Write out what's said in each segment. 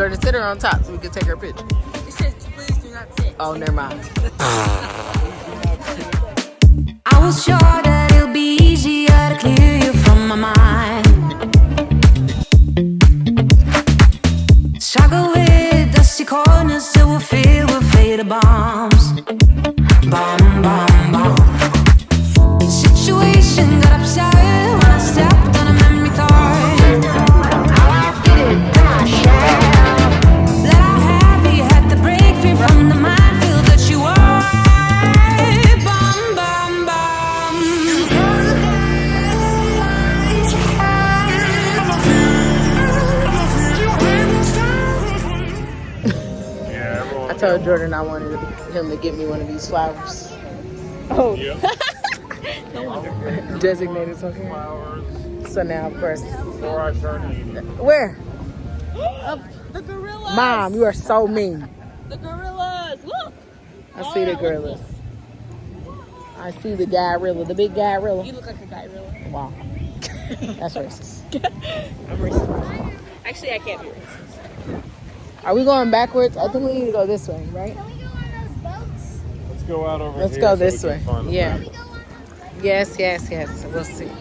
Jordan, sit her on top so we can take her picture. It says, please do not sit. Oh, never mind. I was sure that it'll be easier to clear you from my mind. Struggle with dusty corners that will fill with fatal bombs. Bomb, bomb, bomb. Situation got upset when I stepped on a memory thought. Let I have you had to break free from the minefield that you are. Bomb, bomb, bomb. I told Jordan I wanted him to get me one of these flowers. Oh. Yep. No wonder. Designated something. Flowers. So now, of course. Before I turn 80. Where? The gorillas. Mom, you are so mean. The gorillas. Look. I see the gorillas. I see the gorilla, the big gorilla. You look like a gorilla. Wow. That's racist. I'm racist. Actually, I can't be racist. Are we going backwards? I think we need to go this way, right? Can we go on those boats? Let's go out over Let's here. go so this we way. can find the Yeah. map. Can we go on? Yes, yes, yes. We'll see. We've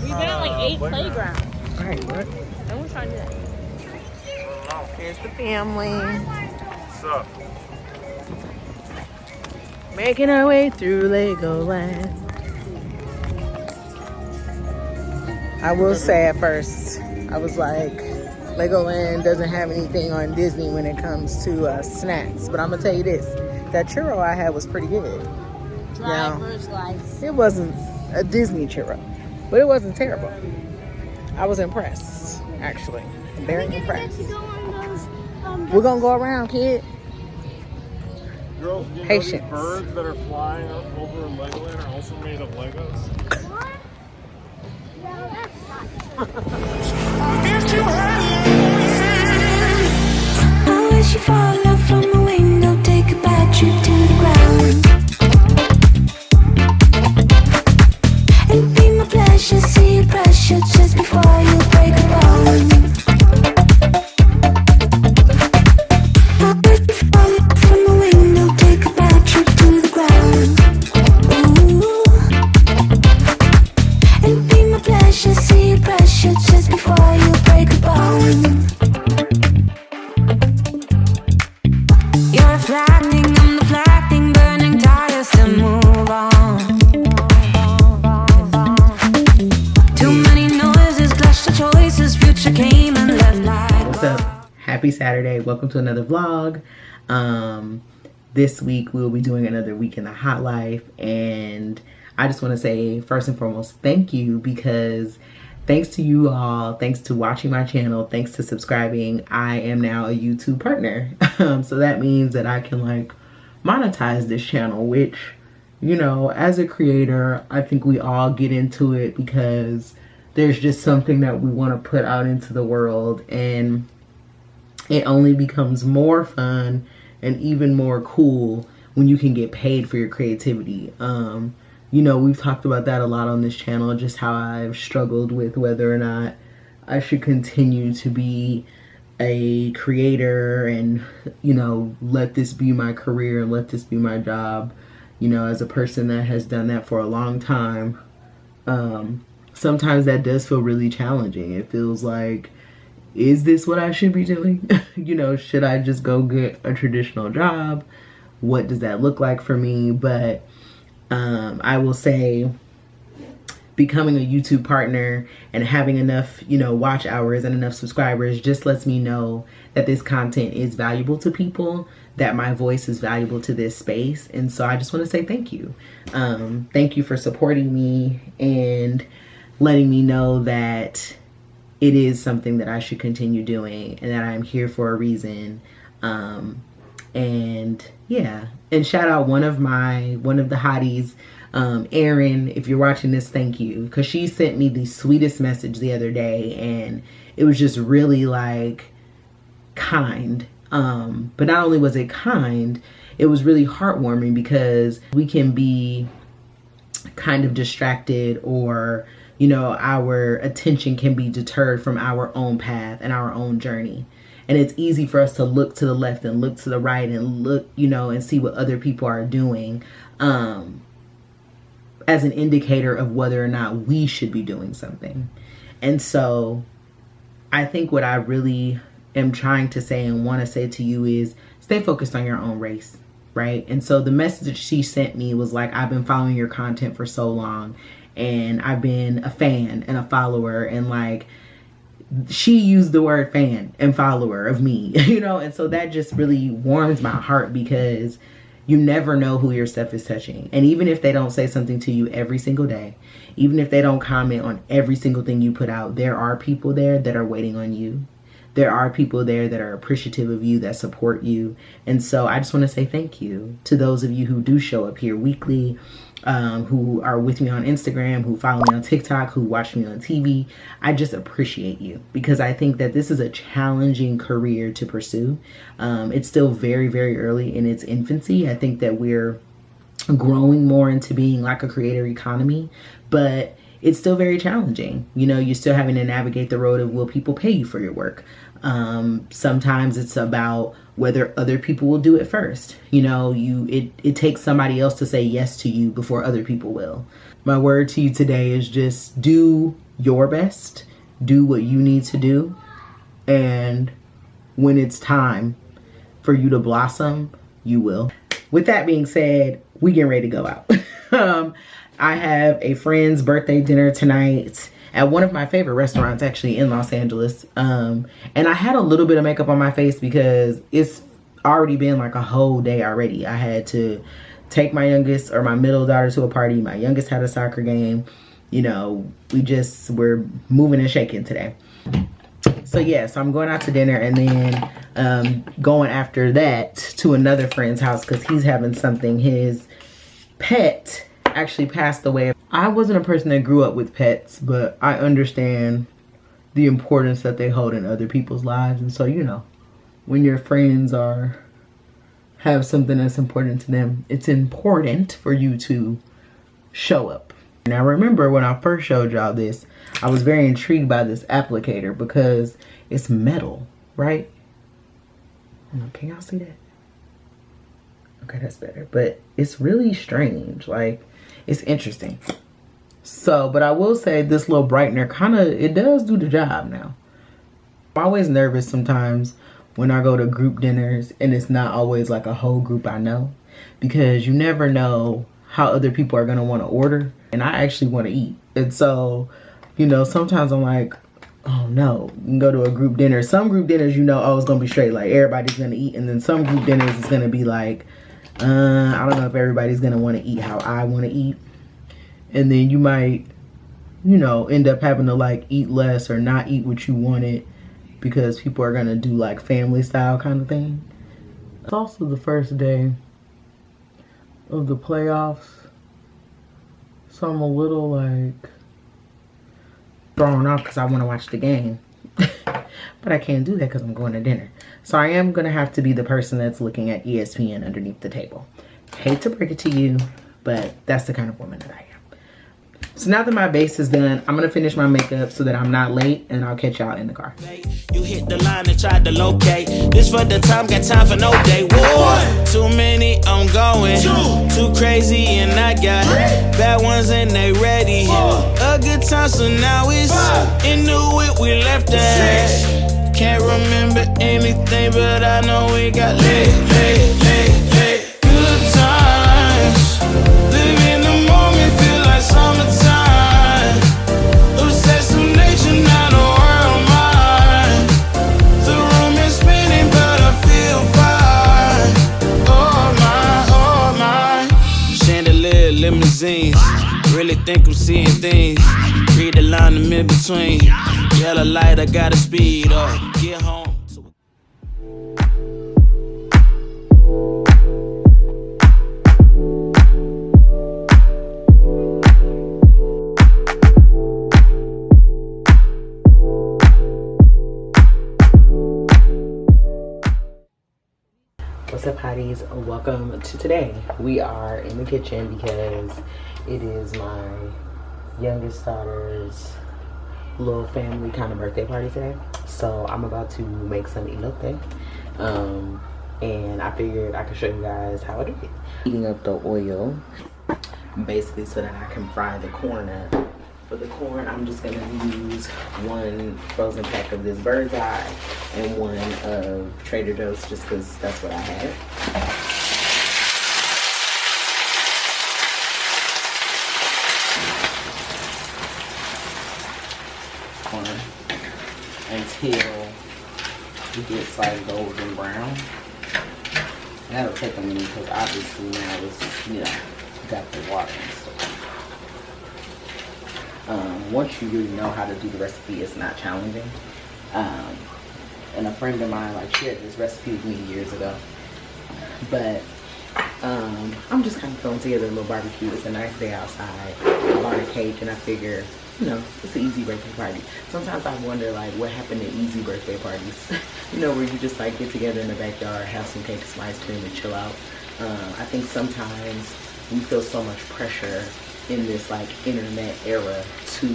been at like 8 playground. playgrounds. All right, what? And we're trying to do that. Here's the family. What's up? Making our way through Legoland. I will say at first, I was like, Legoland doesn't have anything on Disney when it comes to snacks. But I'm going to tell you this. That churro I had was pretty good. Driver's license. It wasn't a Disney churro, but it wasn't terrible. I was impressed, actually. Very impressed. Let's go on those. We're going to go around, kid. Girls, do you know Patience. these birds that are flying up over Legoland are also made of Legos? What? No, that's not. I wish you fall off from the window, take a bad trip to the ground. It'd be my pleasure, see you pressure just before you break a bone. I wish you fall off from the window, take a bad trip to the ground. Ooh. It'd be my pleasure, see you pressure just before you break a bone. You're flattening, I'm the flattening, burning tires to move on. Too many noises, clash the choices, future came and left like. What's up? Happy Saturday. Welcome to another vlog. This week we'll be doing another week in the hot life, and I just want to say first and foremost thank you, because thanks to you all, thanks to watching my channel, thanks to subscribing, I am now a YouTube partner. So that means that I can like monetize this channel, which, you know, as a creator, I think we all get into it because there's just something that we want to put out into the world, and it only becomes more fun and even more cool when you can get paid for your creativity. You know, we've talked about that a lot on this channel, just how I've struggled with whether or not I should continue to be a creator and, you know, let this be my career, let this be my job. You know, as a person that has done that for a long time, sometimes that does feel really challenging. It feels like, is this what I should be doing? You know, should I just go get a traditional job? What does that look like for me? But I will say becoming a YouTube partner and having enough, you know, watch hours and enough subscribers just lets me know that this content is valuable to people, that my voice is valuable to this space. And so I just want to say thank you. Thank you for supporting me and letting me know that it is something that I should continue doing and that I'm here for a reason. And yeah, and shout out one of the hotties, Erin, if you're watching this, thank you, because she sent me the sweetest message the other day, and it was just really like kind. But not only was it kind, it was really heartwarming, because we can be kind of distracted or you know, our attention can be deterred from our own path and our own journey. And it's easy for us to look to the left and look to the right and look, you know, and see what other people are doing as an indicator of whether or not we should be doing something. And so I think what I really am trying to say and want to say to you is stay focused on your own race, right? And so the message she sent me was like, I've been following your content for so long, and I've been a fan and a follower, and like, she used the word fan and follower of me, you know? And so that just really warms my heart, because you never know who your stuff is touching. And even if they don't say something to you every single day, even if they don't comment on every single thing you put out, there are people there that are waiting on you. There are people there that are appreciative of you, that support you. And so I just want to say thank you to those of you who do show up here weekly, who are with me on Instagram, who follow me on TikTok, who watch me on TV. I just appreciate you, because I think that this is a challenging career to pursue. It's still very, very early in its infancy. I think that we're growing more into being like a creator economy, but it's still very challenging. You know, you're still having to navigate the road of, will people pay you for your work? Sometimes it's about whether other people will do it first. You know, it takes somebody else to say yes to you before other people will. My word to you today is just do your best, do what you need to do, and when it's time for you to blossom, you will. With that being said, we getting ready to go out. I have a friend's birthday dinner tonight at one of my favorite restaurants, actually, in Los Angeles. And I had a little bit of makeup on my face because it's already been like a whole day already. I had to take my youngest, or my middle daughter, to a party. My youngest had a soccer game. You know, we're moving and shaking today. So yeah, so I'm going out to dinner, and then going after that to another friend's house because he's having something. His pet actually passed away. I wasn't a person that grew up with pets, but I understand the importance that they hold in other people's lives. And so, you know, when your friends have something that's important to them, it's important for you to show up. Now, remember when I first showed y'all this, I was very intrigued by this applicator because it's metal, right? Can y'all see that? Okay, that's better. But it's really strange. Like, it's interesting. So, but I will say this little brightener it does do the job now. I'm always nervous sometimes when I go to group dinners and it's not always like a whole group I know, because you never know how other people are going to want to order. And I actually want to eat. And so, you know, sometimes I'm like, oh no, you can go to a group dinner. Some group dinners, you know, oh, it's going to be straight. Like, everybody's going to eat. And then some group dinners is going to be like, I don't know if everybody's going to want to eat how I want to eat. And then you might, you know, end up having to like eat less or not eat what you wanted because people are going to do like family style kind of thing. It's also the first day of the playoffs. So I'm a little like thrown off because I want to watch the game. But I can't do that because I'm going to dinner. So I am going to have to be the person that's looking at ESPN underneath the table. Hate to break it to you, but that's the kind of woman that I am. So now that my base is done, I'm going to finish my makeup so that I'm not late, and I'll catch y'all in the car. You hit the line and tried to locate. This for the time, got time for no day. One, too many, I'm going. Too crazy, and I got bad ones, and they ready. A good time, so now it's in the whip, we left that. Can't remember anything, but I know we got lit. Good times, live in the moment, feel like summertime. Obsessed with nature, not a world mine. The room is spinning, but I feel fine. Oh my. Chandelier, limousines. Really think I'm seeing things. Read the line in mid-between. Yellow light, I gotta speed up. Get home. What's up, hotties? Welcome to today. We are in the kitchen because it is my youngest daughter's little family kind of birthday party today. So I'm about to make some elote. And I figured I could show you guys how I do it. Heating up the oil, basically so that I can fry the corn up. For the corn, I'm just gonna use one frozen pack of this Bird's Eye and one of Trader Joe's, just because that's what I had. Corn until it gets like golden brown. That'll take a minute because obviously now it's, you know, got the water and stuff. Once you really know how to do the recipe, it's not challenging. And a friend of mine like shared this recipe with me years ago. But I'm just kind of throwing together a little barbecue. It's a nice day outside. I bought a cake and I figure, you know, it's an easy birthday party. Sometimes I wonder like what happened to easy birthday parties. You know, where you just like get together in the backyard, have some cake, some ice cream, and chill out. I think sometimes we feel so much pressure in this like internet era to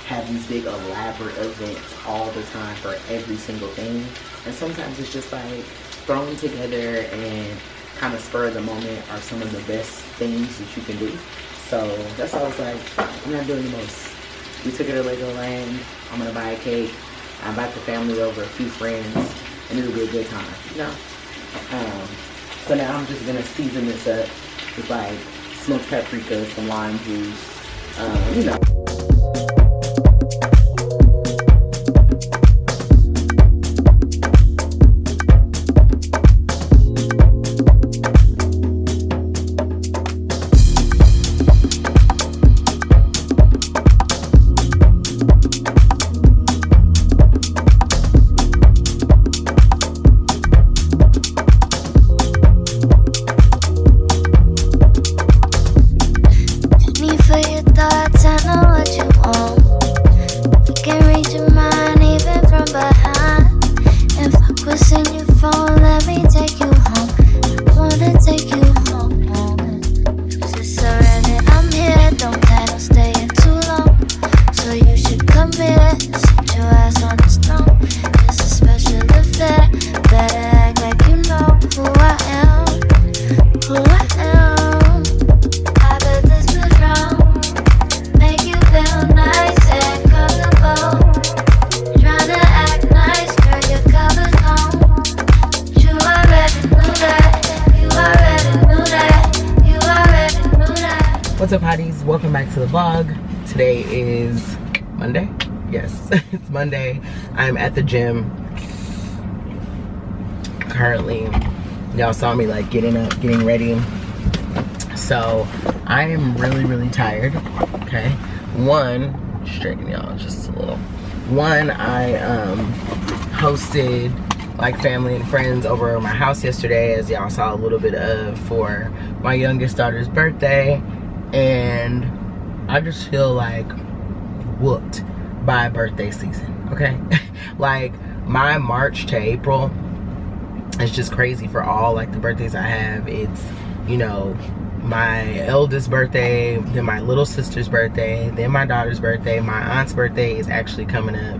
have these big elaborate events all the time for every single thing. And sometimes it's just like thrown together and kind of spur of the moment are some of the best things that you can do. So that's why I was like, I'm not doing the most. We took it to Legoland. I'm gonna buy a cake. I invite the family over, a few friends, and it'll be a good time, you know? So now I'm just gonna season this up with like smoked paprika, some lime juice, you know. What's up, hotties? Welcome back to the vlog. Today is Monday. Yes, it's Monday. I'm at the gym currently. Y'all saw me like getting up, getting ready. So I am really tired. Okay, one, straighten y'all just a little. One, I hosted like family and friends over at my house yesterday, as y'all saw a little bit of, for my youngest daughter's birthday. And I just feel like whooped by birthday season, okay? Like my March to April is just crazy for all like the birthdays I have. It's, you know, my eldest birthday, then my little sister's birthday, then my daughter's birthday, my aunt's birthday is actually coming up,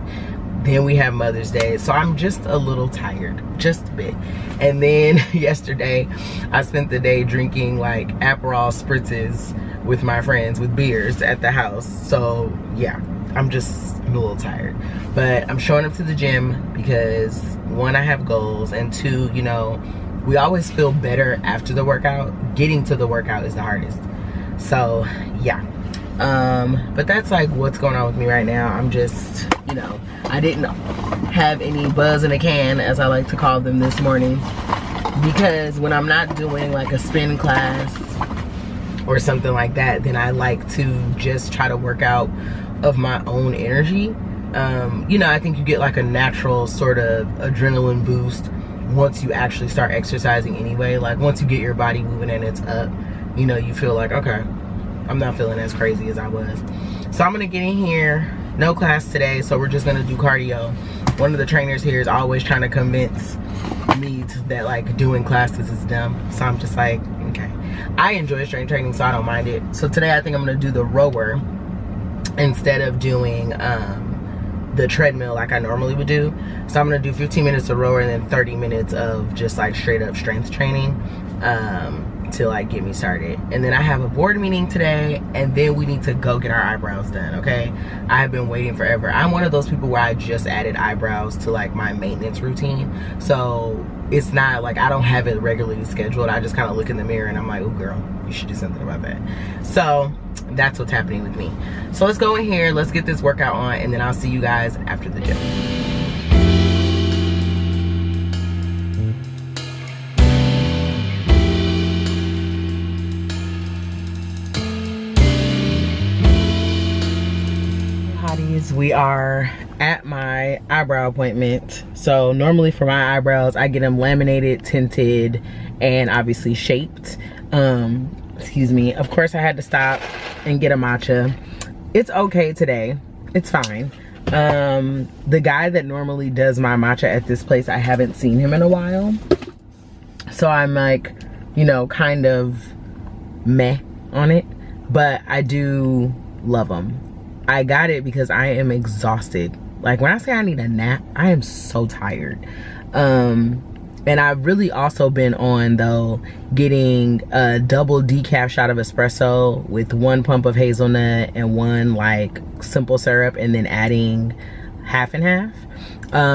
then we have Mother's Day. So I'm just a little tired, just a bit. And then yesterday I spent the day drinking like Aperol spritzes with my friends with beers at the house. So yeah, I'm a little tired, but I'm showing up to the gym because one, I have goals, and two, you know, we always feel better after the workout. Getting to the workout is the hardest. So yeah, but that's like what's going on with me right now. I'm just, you know, I didn't have any buzz in a can, as I like to call them, this morning, because when I'm not doing like a spin class or something like that, then I like to just try to work out of my own energy. You know, I think you get like a natural sort of adrenaline boost once you actually start exercising anyway. Like once you get your body moving and it's up, you know, you feel like, okay, I'm not feeling as crazy as I was. So I'm gonna get in here. No class today, so we're just gonna do cardio. One of the trainers here is always trying to convince me that like doing classes is dumb. So I'm just like, okay. I enjoy strength training, so I don't mind it. So today I think I'm gonna do the rower. instead of doing the treadmill like I normally would do. So I'm gonna do 15 minutes of rower and then 30 minutes of just like straight up strength training to like get me started. And then I have a board meeting today, and then we need to go get our eyebrows done. Okay, I have been waiting forever. I'm one of those people where I just added eyebrows to like my maintenance routine, so it's not like I don't have it regularly scheduled. I just kind of look in the mirror and I'm like, oh girl, you should do something about that. So that's what's happening with me. So let's go in here, let's get this workout on, and then I'll see you guys after the gym. Hotties, we are at my eyebrow appointment. So normally for my eyebrows, I get them laminated, tinted, and obviously shaped. Excuse me. Of course, I had to stop and get a matcha. It's okay today. It's fine. The guy that normally does my matcha at this place, I haven't seen him in a while. So I'm like, you know, kind of meh on it. But I do love him. I got it because I am exhausted. Like when I say I need a nap, I am so tired. And I've really also been on though getting a double decaf shot of espresso with 1 pump of hazelnut and 1 like simple syrup, and then adding half and half.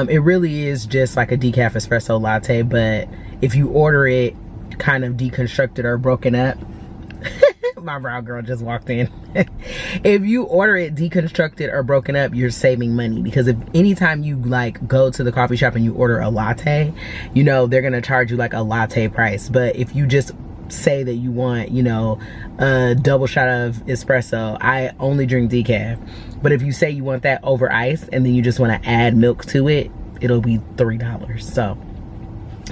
It really is just like a decaf espresso latte, but if you order it kind of deconstructed or broken up, my brow girl just walked in. If you order it deconstructed or broken up, you're saving money, because if anytime you like go to the coffee shop and you order a latte, you know they're gonna charge you like a latte price. But if you just say that you want, you know, a double shot of espresso, I only drink decaf, but if you say you want that over ice and then you just want to add milk to it, it'll be $3. So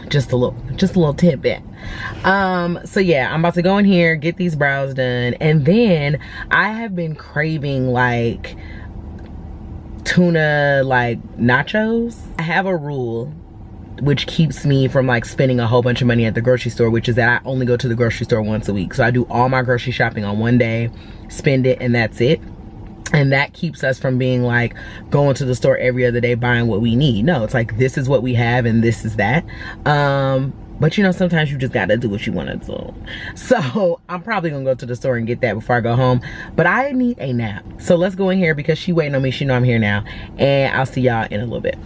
just a little tidbit. So yeah, I'm about to go in here, get these brows done, and then I have been craving like tuna like nachos. I have a rule which keeps me from like spending a whole bunch of money at the grocery store, which is that I only go to the grocery store once a week. So I do all my grocery shopping on one day, spend it, and that's it. And that keeps us from being like going to the store every other day buying what we need. No, it's like this is what we have and this is that. But you know, sometimes you just gotta do what you want to do. So I'm probably gonna go to the store and get that before I go home. But I need a nap. So let's go in here because she waiting on me. She know I'm here now. And I'll see y'all in a little bit.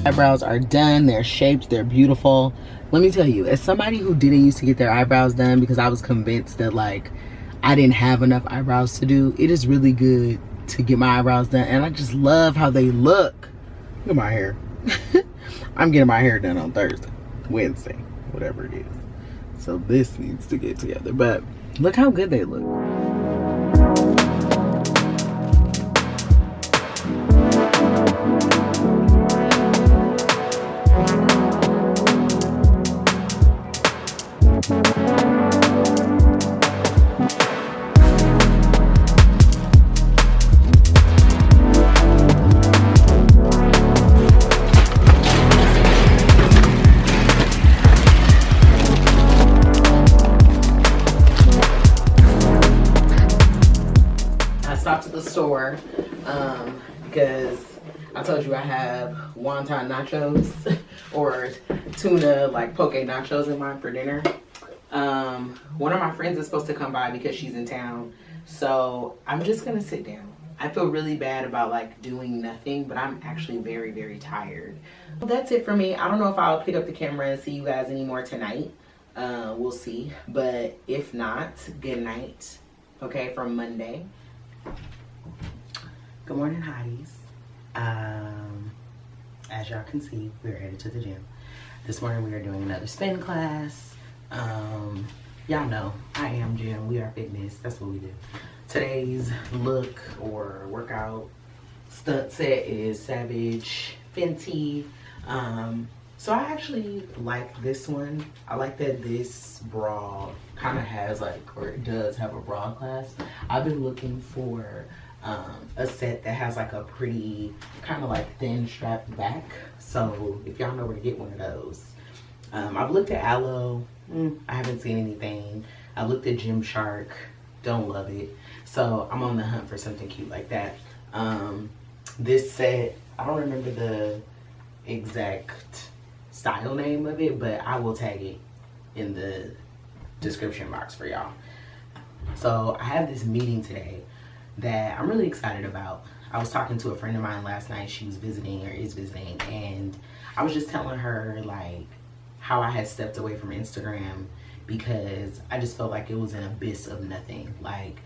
Eyebrows are done, they're shaped, they're beautiful. Let me tell you, as somebody who didn't used to get their eyebrows done because I was convinced that like I didn't have enough eyebrows to do, it is really good to get my eyebrows done, and I just love how they look. Look at my hair. I'm getting my hair done on Wednesday, whatever it is. So this needs to get together, but look how good they look. Store because I told you I have wonton nachos or tuna like poke nachos in mine for dinner. One of my friends is supposed to come by because she's in town, so I'm just gonna sit down. I feel really bad about like doing nothing, but I'm actually very, very tired. Well, that's it for me. I don't know if I'll pick up the camera and see you guys anymore tonight. We'll see, but if not, good night. Okay, from Monday. Good morning, hotties. As y'all can see, we're headed to the gym. This morning we are doing another spin class. Y'all know I am gym, we are fitness, that's what we do. Today's look or workout stunt set is Savage Fenty. So I actually like this one. I like that this bra kind of has like, or it does have a bra clasp. I've been looking for a set that has like a pretty kind of like thin strapped back. So if y'all know where to get one of those. I've looked at Aloe. I haven't seen anything. I looked at Gymshark. Don't love it. So I'm on the hunt for something cute like that. This set, I don't remember the exact style name of it, but I will tag it in the description box for y'all. So I have this meeting today that I'm really excited about. I was talking to a friend of mine last night. She was visiting, or is visiting, and I was just telling her like how I had stepped away from Instagram because I just felt like it was an abyss of nothing. Like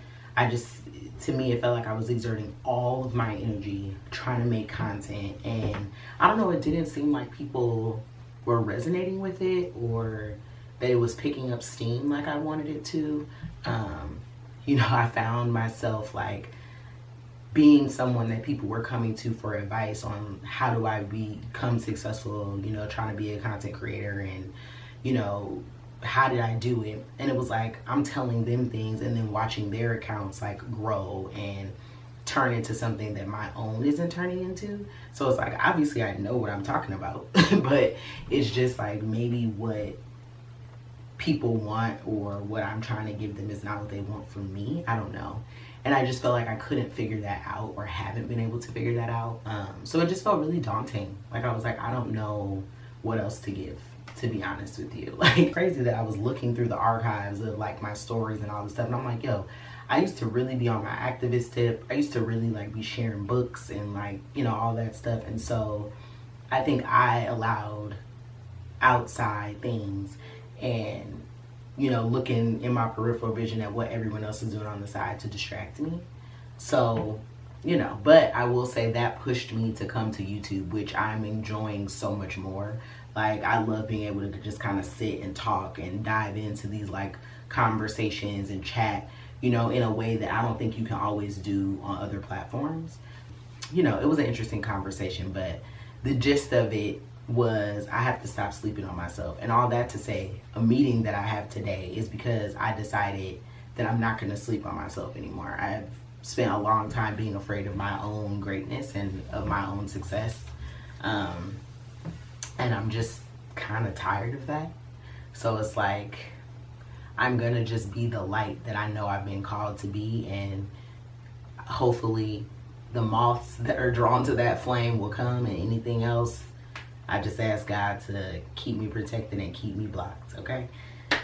to me, it felt like I was exerting all of my energy trying to make content, and I don't know, it didn't seem like people were resonating with it, or that it was picking up steam like I wanted it to. You know, I found myself like being someone that people were coming to for advice on how do I become successful, you know, trying to be a content creator, and, you know, how did I do it? And it was like I'm telling them things and then watching their accounts like grow and turn into something that my own isn't turning into. So it's like, obviously I know what I'm talking about, but it's just like maybe what people want or what I'm trying to give them is not what they want from me. I don't know. And I just felt like I couldn't figure that out, or haven't been able to figure that out. So it just felt really daunting. Like I was like, I don't know what else to give, to be honest with you. Like, crazy that I was looking through the archives of like my stories and all this stuff, and I'm like, yo, I used to really be on my activist tip. I used to really like be sharing books and like, you know, all that stuff. And so I think I allowed outside things and, you know, looking in my peripheral vision at what everyone else is doing on the side to distract me. So, you know, but I will say that pushed me to come to YouTube, which I'm enjoying so much more. Like, I love being able to just kind of sit and talk and dive into these like conversations and chat, you know, in a way that I don't think you can always do on other platforms. You know, it was an interesting conversation, but the gist of it was I have to stop sleeping on myself. And all that to say, a meeting that I have today is because I decided that I'm not going to sleep on myself anymore. I've spent a long time being afraid of my own greatness and of my own success. And I'm just kind of tired of that. So it's like, I'm going to just be the light that I know I've been called to be, and hopefully the moths that are drawn to that flame will come, and anything else, I just ask God to keep me protected and keep me blocked, okay?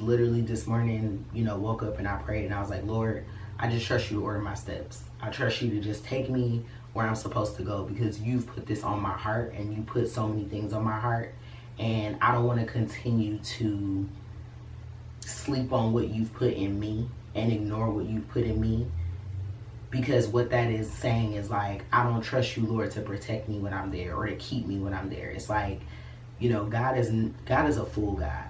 Literally this morning, you know, woke up and I prayed and I was like, Lord, I just trust you to order my steps. I trust you to just take me where I'm supposed to go, because you've put this on my heart and you put so many things on my heart, and I don't want to continue to sleep on what you've put in me and ignore what you've put in me, because what that is saying is like, I don't trust you, Lord, to protect me when I'm there or to keep me when I'm there. It's like, you know, God is a fool God,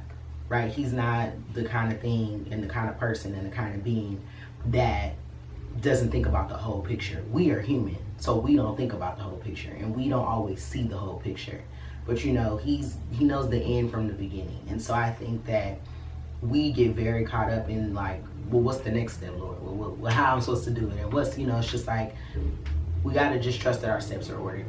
right? He's not the kind of thing and the kind of person and the kind of being that doesn't think about the whole picture. We are human, so we don't think about the whole picture, and we don't always see the whole picture. But you know, he knows the end from the beginning. And so I think that we get very caught up in like, well, what's the next step, Lord? Well, how I'm supposed to do it? And what's, you know, it's just like, we got to just trust that our steps are ordered.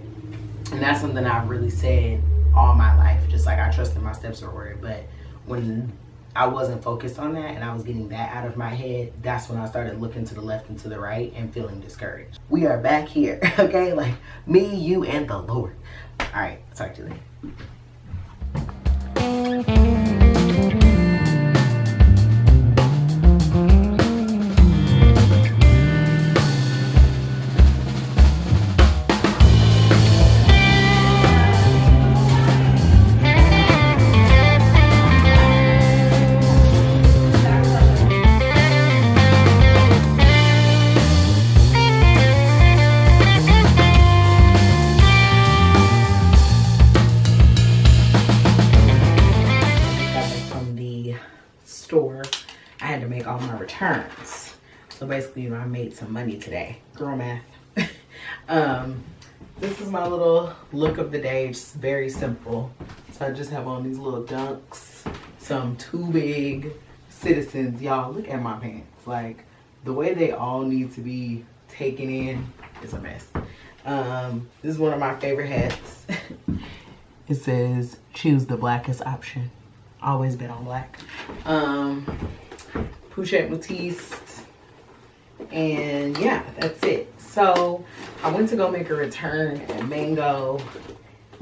And that's something I've really said all my life. Just like, I trust that my steps are ordered. But when I wasn't focused on that and I was getting that out of my head, that's when I started looking to the left and to the right and feeling discouraged. We are back here, okay? Like, me, you, and the Lord. All right, talk to you later. So basically, you know, I made some money today. Girl math. This is my little look of the day. It's very simple. So I just have on these little dunks, some Too Big Citizens. Y'all, look at my pants. Like, the way they all need to be taken in is a mess. This is one of my favorite hats. It says, choose the blackest option. Always been on black. Pochette Matisse. And yeah, that's it. So I went to go make a return at Mango,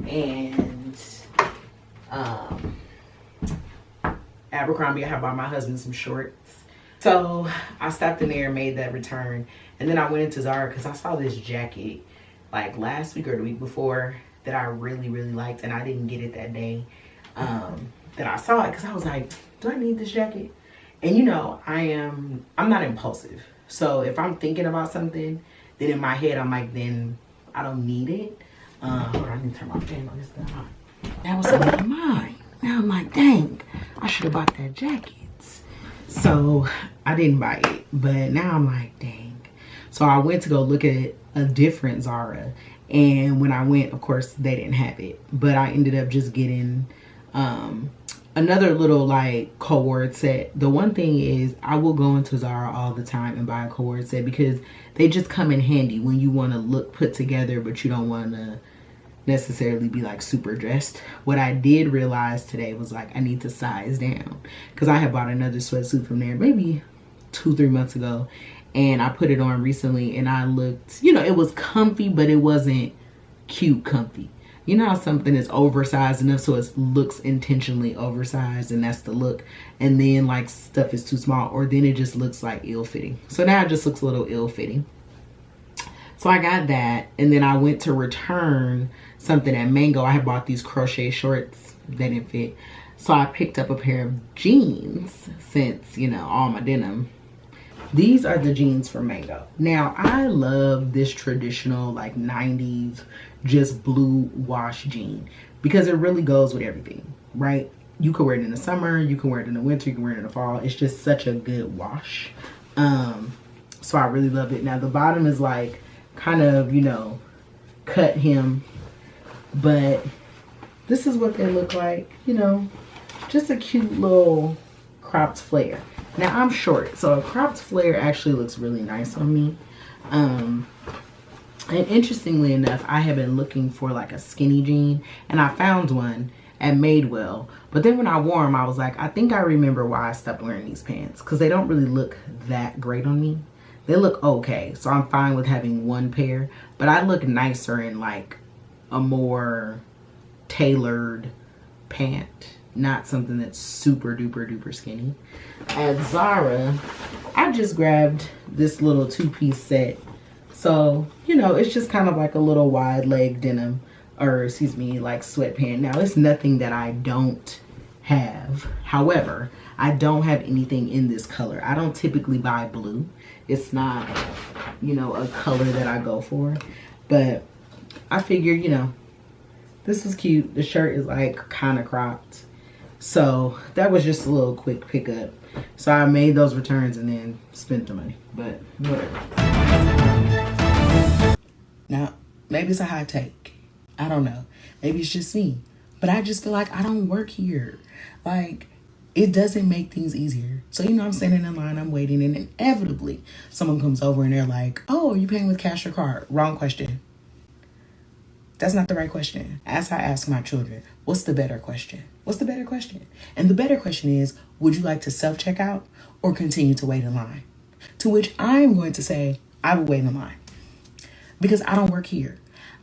and Abercrombie. I had bought my husband some shorts. So I stopped in there and made that return. And then I went into Zara because I saw this jacket like last week or the week before that I really, really liked, and I didn't get it that day that I saw it because I was like, do I need this jacket? And you know, I'm not impulsive. So if I'm thinking about something, then in my head I'm like, then I don't need it. Hold on, I need to turn my fan on. This down. That was on my mind. Now I'm like, dang, I should have bought that jacket. So I didn't buy it, but now I'm like, dang. So I went to go look at a different Zara, and when I went, of course, they didn't have it. But I ended up just getting another little like cord set. The one thing is I will go into Zara all the time and buy a cord set because they just come in handy when you want to look put together, but you don't want to necessarily be like super dressed. What I did realize today was like I need to size down because I had bought another sweatsuit from there maybe 2-3 months ago, and I put it on recently and I looked, you know, it was comfy, but it wasn't cute comfy. You know how something is oversized enough so it looks intentionally oversized, and that's the look, and then like stuff is too small, or then it just looks like ill-fitting. So now it just looks a little ill-fitting. So I got that, and then I went to return something at Mango. I had bought these crochet shorts that didn't fit. So I picked up a pair of jeans since, you know, all my denim. These are the jeans from Mango. Now, I love this traditional like 90s just blue wash jean because it really goes with everything, right? You can wear it in the summer, you can wear it in the winter, you can wear it in the fall. It's just such a good wash. So I really love it. Now the bottom is like kind of, you know, cut hem, but this is what they look like, you know, just a cute little cropped flare. Now I'm short, so a cropped flare actually looks really nice on me. And interestingly enough, I have been looking for like a skinny jean, and I found one at Madewell. But then when I wore them, I was like, I think I remember why I stopped wearing these pants, because they don't really look that great on me. They look okay, so I'm fine with having one pair, but I look nicer in like a more tailored pant, not something that's super duper duper skinny. At Zara, I just grabbed this little two-piece set. So, you know, it's just kind of like a little wide leg denim, or excuse me, like sweatpant. Now, it's nothing that I don't have. However, I don't have anything in this color. I don't typically buy blue. It's not, you know, a color that I go for. But I figured, you know, this is cute. The shirt is like kind of cropped. So that was just a little quick pickup. So I made those returns and then spent the money. But whatever. Now, maybe it's a hot take. I don't know. Maybe it's just me. But I just feel like I don't work here. Like, it doesn't make things easier. So, you know, I'm standing in line, I'm waiting, and inevitably someone comes over and they're like, oh, are you paying with cash or card? Wrong question. That's not the right question. As I ask my children, what's the better question? What's the better question? And the better question is, would you like to self-check out or continue to wait in line? To which I'm going to say, I would wait in line. Because I don't work here.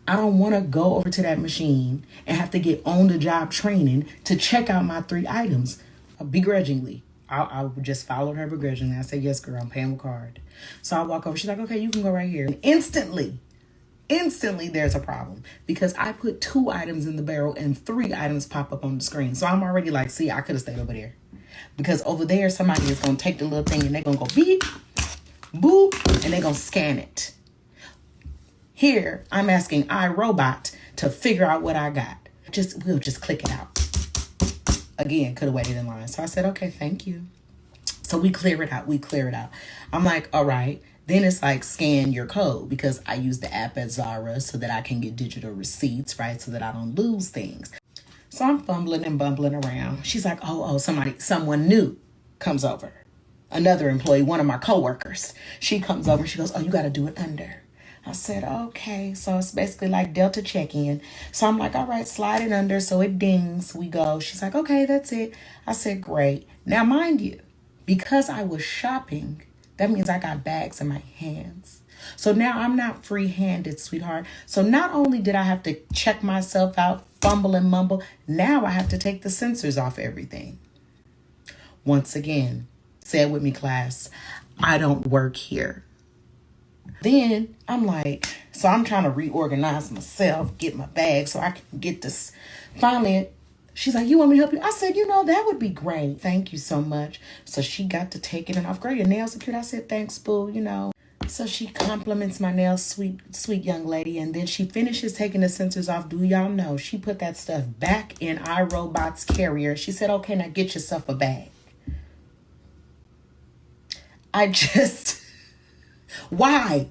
I don't want to go over to that machine and have to get on-the-job training to check out my 3 items begrudgingly. I just followed her begrudgingly. I said, yes, girl, I'm paying with card. So I walk over. She's like, okay, you can go right here. And instantly there's a problem because I put 2 items in the barrel and 3 items pop up on the screen. So I'm already like, see, I could have stayed over there. Because over there, somebody is going to take the little thing and they're going to go beep, boop, and they're going to scan it. Here, I'm asking iRobot to figure out what I got. We'll just click it out. Again, could have waited in line. So I said, okay, thank you. So we clear it out. I'm like, all right, Then it's like scan your code, because I use the app at Zara so that I can get digital receipts, right? So that I don't lose things. So I'm fumbling and bumbling around. She's like, someone new comes over. Another employee, one of my coworkers. She comes over, she goes, oh, you got to do it under. I said, okay. So it's basically like Delta check-in. So I'm like, all right, slide it under. So it dings. We go. She's like, okay, that's it. I said, great. Now, mind you, because I was shopping, that means I got bags in my hands. So now I'm not free-handed, sweetheart. So not only did I have to check myself out, fumble and mumble, now I have to take the sensors off everything. Once again, say it with me, class, I don't work here. Then I'm like, so I'm trying to reorganize myself, get my bag so I can get this. Finally, she's like, you want me to help you? I said, that would be great. Thank you so much. So she got to take it off. Girl, your nails are cute. I said, thanks, boo, So she compliments my nails, sweet young lady. And then she finishes taking the sensors off. Do y'all know? She put that stuff back in iRobot's carrier. She said, okay, now get yourself a bag. Why?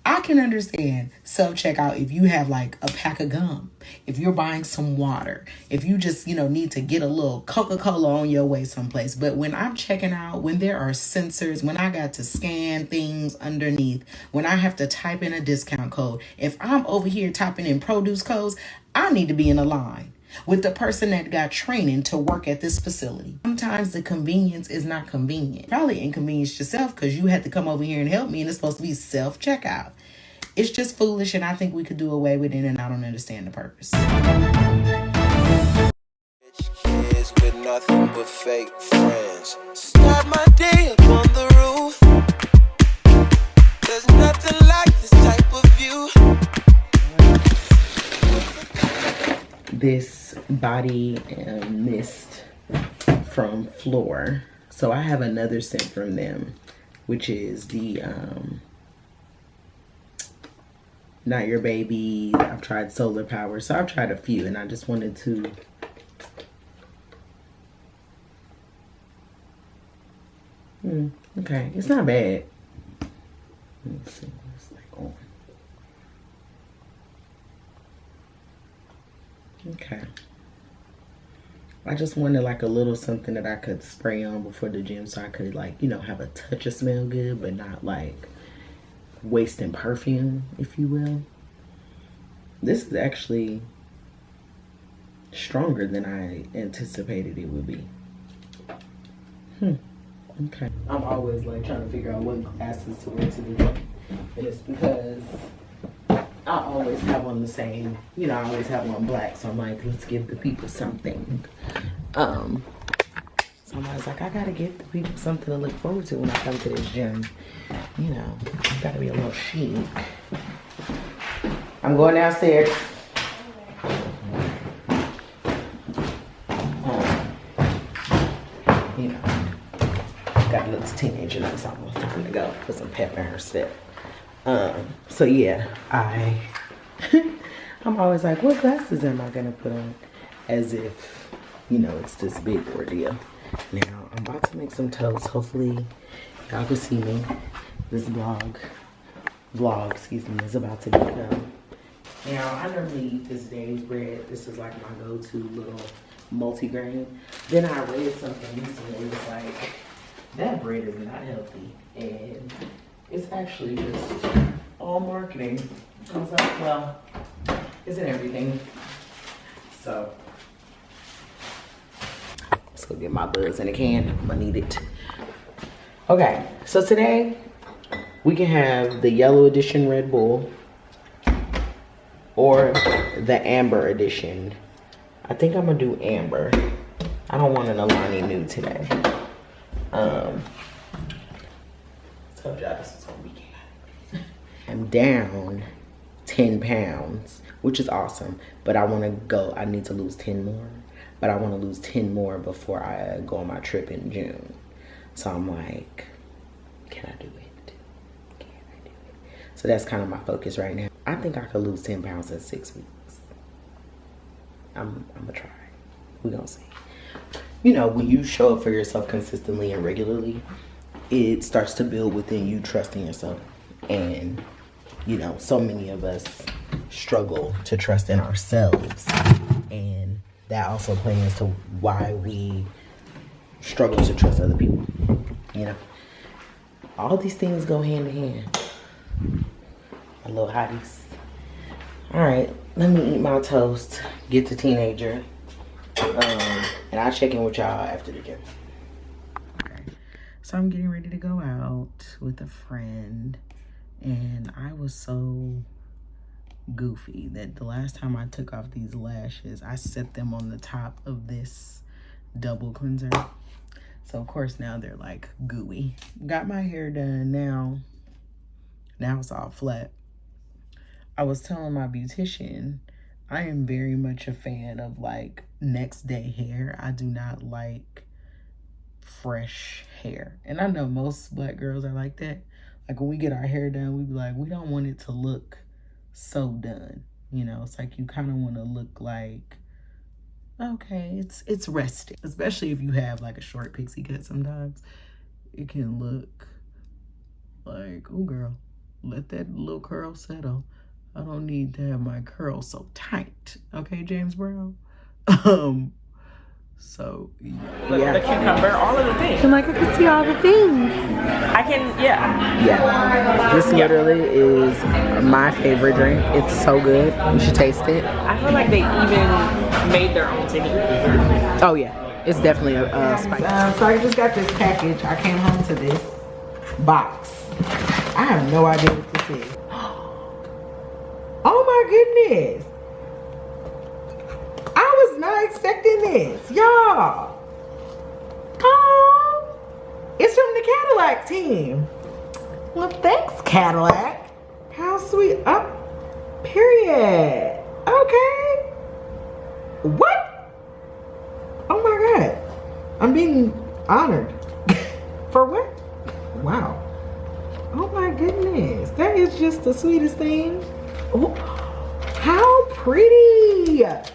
I can understand self-checkout if you have like a pack of gum, if you're buying some water, if you just, need to get a little Coca-Cola on your way someplace. But when I'm checking out, when there are sensors, when I got to scan things underneath, when I have to type in a discount code, if I'm over here typing in produce codes, I need to be in a line with the person that got training to work at this facility. Sometimes the convenience is not convenient. Probably inconvenienced yourself because you had to come over here and help me, and it's supposed to be self-checkout. It's just foolish, and I think we could do away with it, and I don't understand the purpose. Rich kids with nothing but fake friends. Start my day up on the roof. There's nothing like this type of view. This body mist from Floor. So I have another scent from them, which is the Not Your Baby. I've tried Solar Power. So I've tried a few, and I just wanted to okay, it's not bad. Let's see what's like on. Okay. I just wanted like a little something that I could spray on before the gym so I could like, have a touch of smell good, but not like wasting perfume, if you will. This is actually stronger than I anticipated it would be. Okay. I'm always like trying to figure out what glasses to wear to the gym. And it's because I always have on the same, I always have on black. So I'm like, let's give the people something. Somebody's like, I gotta give the people something to look forward to when I come to this gym. You gotta be a little chic. I'm going downstairs. Got a little teenager now, so I'm gonna go put some pep in her step. So yeah, I'm always like, what glasses am I gonna put on? As if, it's this big ordeal. Now, I'm about to make some toast. Hopefully, y'all can see me. This vlog, is about to be done. Now, I normally eat this day's bread. This is like my go-to little multigrain. Then I read something recently. It was like, that bread is not healthy. And it's actually just all marketing. I was like, well, isn't everything? So, let's go get my buzz in a can. I'm gonna need it. Okay, so today we can have the yellow edition Red Bull or the amber edition. I think I'm gonna do amber. I don't want an Alani Nude today. Told y'all this was gonna be chaotic. I'm down 10 pounds, which is awesome, but I need to lose 10 more. But I want to lose 10 more before I go on my trip in June. So I'm like, can I do it? Can I do it? So that's kind of my focus right now. I think I could lose 10 pounds in 6 weeks. I'm gonna try. We're gonna see. When you show up for yourself consistently and regularly, it starts to build within you trusting yourself. And, you know, so many of us struggle to trust in ourselves. And that also plays into why we struggle to trust other people. You know, all these things go hand in hand. My little hotties. All right, let me eat my toast, get to teenager, and I'll check in with y'all after the gym. Okay, so I'm getting ready to go out with a friend, and I was so goofy that the last time I took off these lashes, I set them on the top of this double cleanser. So of course now they're like gooey. Got my hair done now it's all flat. I was telling my beautician, I am very much a fan of like next day hair. I do not like fresh hair. And I know most black girls are like that. Like when we get our hair done, we be like, we don't want it to look so done. You know, it's like you kind of want to look like, okay, it's resting. Especially if you have like a short pixie cut sometimes. It can look like, oh girl, let that little curl settle. I don't need to have my curls so tight. Okay, James Brown? So, yeah. The cucumber, all of the things. I'm like, I can see all the things. I can, yeah. Yeah. This literally is my favorite drink. It's so good. You should taste it. I feel like they even made their own tahini. Oh, yeah. It's definitely a spice. So I just got this package. I came home to this box. I have no idea what this is. Oh my goodness. I was not expecting this. Y'all. Oh, it's from the Cadillac team. Well, thanks, Cadillac. How sweet. Oh, period. Okay. What? Oh my God. I'm being honored. For what? Wow. Oh my goodness. That is just the sweetest thing. Oh, how pretty. Oh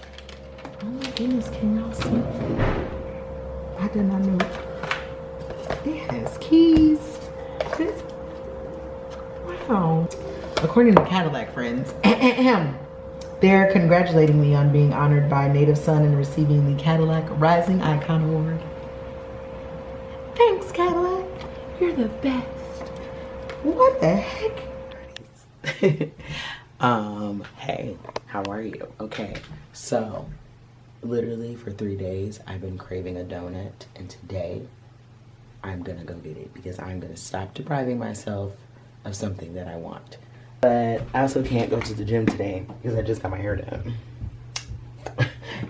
my goodness, can y'all see? I did not know. It has keys. This, wow. According to Cadillac friends, they're congratulating me on being honored by Native Son and receiving the Cadillac Rising Icon Award. Thanks, Cadillac. You're the best. What the heck? Hey, how are you? Okay, so literally for 3 days I've been craving a donut, and today I'm gonna go get it because I'm gonna stop depriving myself of something that I want. But I also can't go to the gym today because I just got my hair done.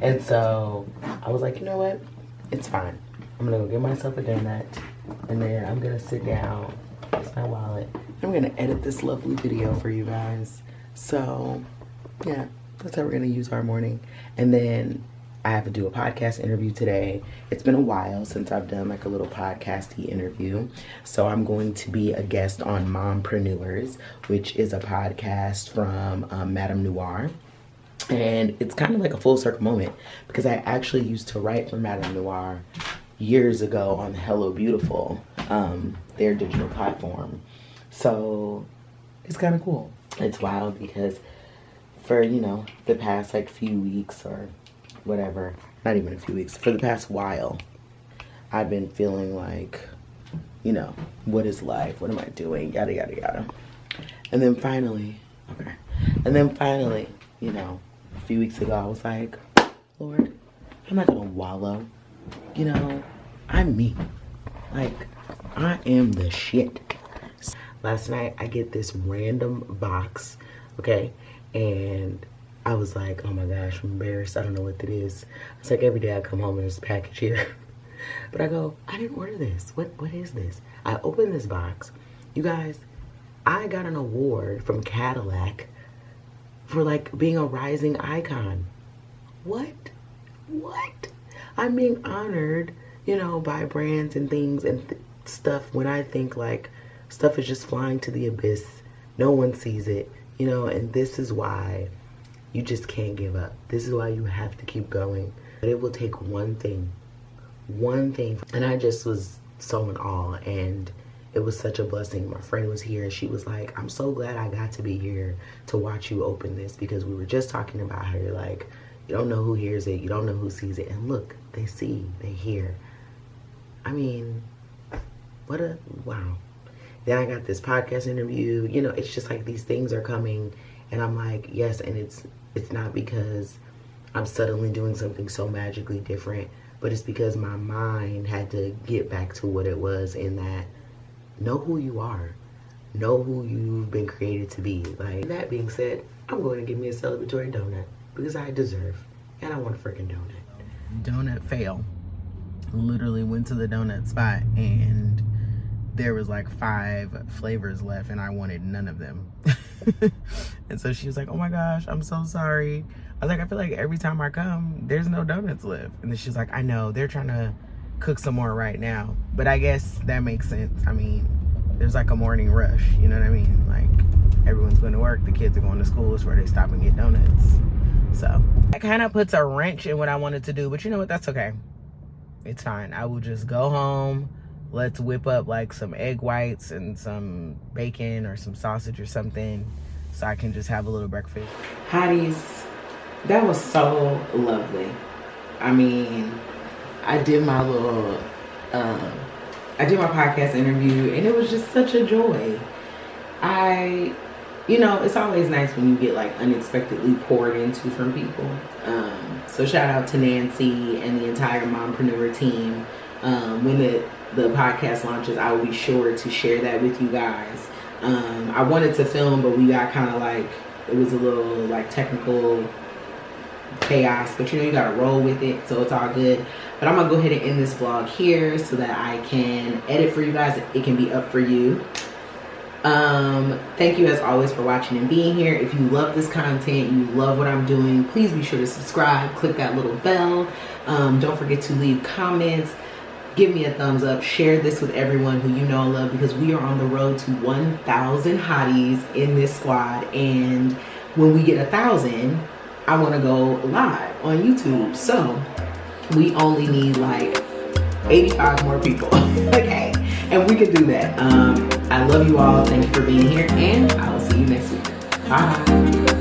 And so I was like, you know what? It's fine. I'm gonna go get myself a donut, and then I'm gonna sit down, it's my wallet. I'm gonna edit this lovely video for you guys. So yeah, that's how we're gonna use our morning. And then I have to do a podcast interview today. It's been a while since I've done like a little podcasty interview. So I'm going to be a guest on Mompreneurs, which is a podcast from Madame Noir. And it's kind of like a full circle moment because I actually used to write for Madame Noir years ago on Hello Beautiful, their digital platform. So it's kind of cool. It's wild because for, you know, the past like few weeks or whatever, not even a few weeks, for the past while, I've been feeling like, you know, what is life? What am I doing? Yada, yada, yada. And then finally, you know, a few weeks ago, I was like, Lord, I'm not gonna wallow. You know, I'm me. Like, I am the shit. Last night, I get this random box, okay? And I was like, oh my gosh, I'm embarrassed. I don't know what it is. It's like every day I come home and there's a package here. But I go, I didn't order this. What is this? I opened this box. You guys, I got an award from Cadillac for like being a rising icon. What? I'm being honored, you know, by brands and things and stuff when I think like stuff is just flying to the abyss. No one sees it, you know, and this is why you just can't give up. This is why you have to keep going. But it will take one thing. And I just was so in awe. And, it was such a blessing. My friend was here and she was like, I'm so glad I got to be here to watch you open this, because we were just talking about how you're like, you don't know who hears it, you don't know who sees it, and look, they see, they hear. I mean, what a, wow. Then I got this podcast interview. You know, it's just like these things are coming, and I'm like, yes, and it's not because I'm suddenly doing something so magically different, but it's because my mind had to get back to what it was, in that, know who you are, know who you've been created to be. Like, that being said, I'm going to give me a celebratory donut, because I deserve, and I want a freaking donut. Donut fail. Literally went to the donut spot and there was like 5 flavors left and I wanted none of them. And so she was like, oh my gosh, I'm so sorry. I was like, I feel like every time I come, there's no donuts left. And then she's like, I know, they're trying to cook some more right now. But I guess that makes sense. I mean, there's like a morning rush, you know what I mean? Like, everyone's going to work, the kids are going to school, it's where they stop and get donuts. So that kind of puts a wrench in what I wanted to do, but you know what, that's okay. It's fine. I will just go home. Let's whip up like some egg whites and some bacon or some sausage or something so I can just have a little breakfast. Hotties, that was so lovely. I mean, I did my little, I did my podcast interview and it was just such a joy. You know, it's always nice when you get like unexpectedly poured into from people. So shout out to Nancy and the entire mompreneur team. When the podcast launches, I will be sure to share that with you guys. I wanted to film, but we got kind of like, it was a little like technical chaos, but you know, you gotta roll with it, so it's all good. But I'm gonna go ahead and end this vlog here so that I can edit for you guys. It can be up for you. Thank you as always for watching and being here. If you love this content, you love what I'm doing, please be sure to subscribe, click that little bell. Don't forget to leave comments, give me a thumbs up, share this with everyone who you know and love, because we are on the road to 1,000 hotties in this squad. And when we get 1,000, I want to go live on YouTube. So we only need like 85 more people. Okay, and we can do that. I love you all. Thank you for being here, and I will see you next week. Bye.